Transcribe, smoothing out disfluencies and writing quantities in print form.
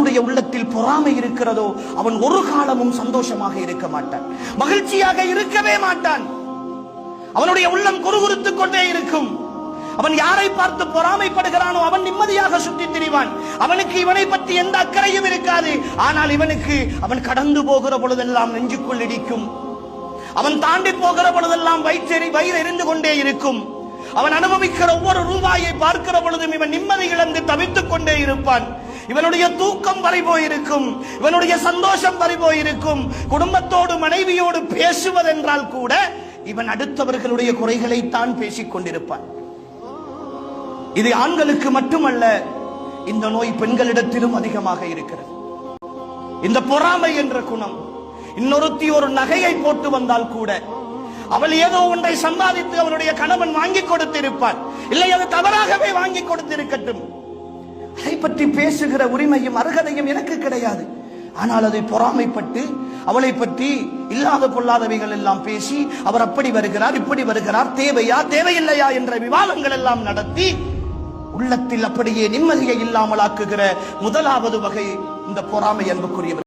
எவனுடைய உள்ளத்தில் பொறாமை இருக்கிறதோ அவன் ஒரு காலமும் சந்தோஷமாக இருக்க மாட்டான், மகிழ்ச்சியாக இருக்கவே மாட்டான். அவனுடைய உள்ளம் குறுகுறுத்துக் கொண்டே இருக்கும். அவன் யாரை பார்த்து பொறாமைப்படுகிறானோ அவன் நிம்மதியாக சுற்றி திரிவான். அவனுக்கு இவனை பற்றி எந்த அக்கறையும் இருக்காது. ஆனால் இவனுக்கு அவன் கடந்து போகிற பொழுதெல்லாம் நெஞ்சுக்குள் இடிக்கும். அவன் தாண்டி போகிற பொழுதெல்லாம் வயிறு எரிந்து கொண்டே இருக்கும். அவன் அனுபவிக்கிற ஒவ்வொரு ரூபாயை பார்க்கிற பொழுதும் இவன் நிம்மதி இழந்து தவித்துக் கொண்டே இருப்பான். இவனுடைய தூக்கம் பறிபோயிருக்கும், இவனுடைய சந்தோஷம் பறிபோயிருக்கும். குடும்பத்தோடு மனைவியோடு பேசுவதென்றால் கூட இவன் அடுத்தவர்களுடைய குறைகளை தான் பேசிக் கொண்டிருப்பான். இது ஆண்களுக்கு மட்டுமல்ல, இந்த நோய் பெண்களிடத்திலும் அதிகமாக இருக்கிறது. இந்த பொறாமை என்ற குணம். இன்னொருத்தி ஒரு நகையை போட்டு வந்தால் கூட அவள் ஏதோ ஒன்றை சம்பாதித்து அவளுடைய கணவன் வாங்கி கொடுத்திருப்பான், இல்லை அது தவறாகவே வாங்கி கொடுத்திருக்கட்டும், அதை பற்றி பேசுகிற உரிமையும் அருகதையும் எனக்கு கிடையாது. ஆனால் அதை பொறாமைப்பட்டு அவளை பற்றி இல்லாத பொல்லாதவைகள் எல்லாம் பேசி அவர் அப்படி வருகிறார் இப்படி வருகிறார், தேவையா தேவையில்லையா என்ற விவாதங்கள் எல்லாம் நடத்தி உள்ளத்தில் அப்படியே நிம்மதியை இல்லாமல் ஆக்குகிற முதலாவது வகை இந்த பொறாமை. அன்புக்குரியவர்.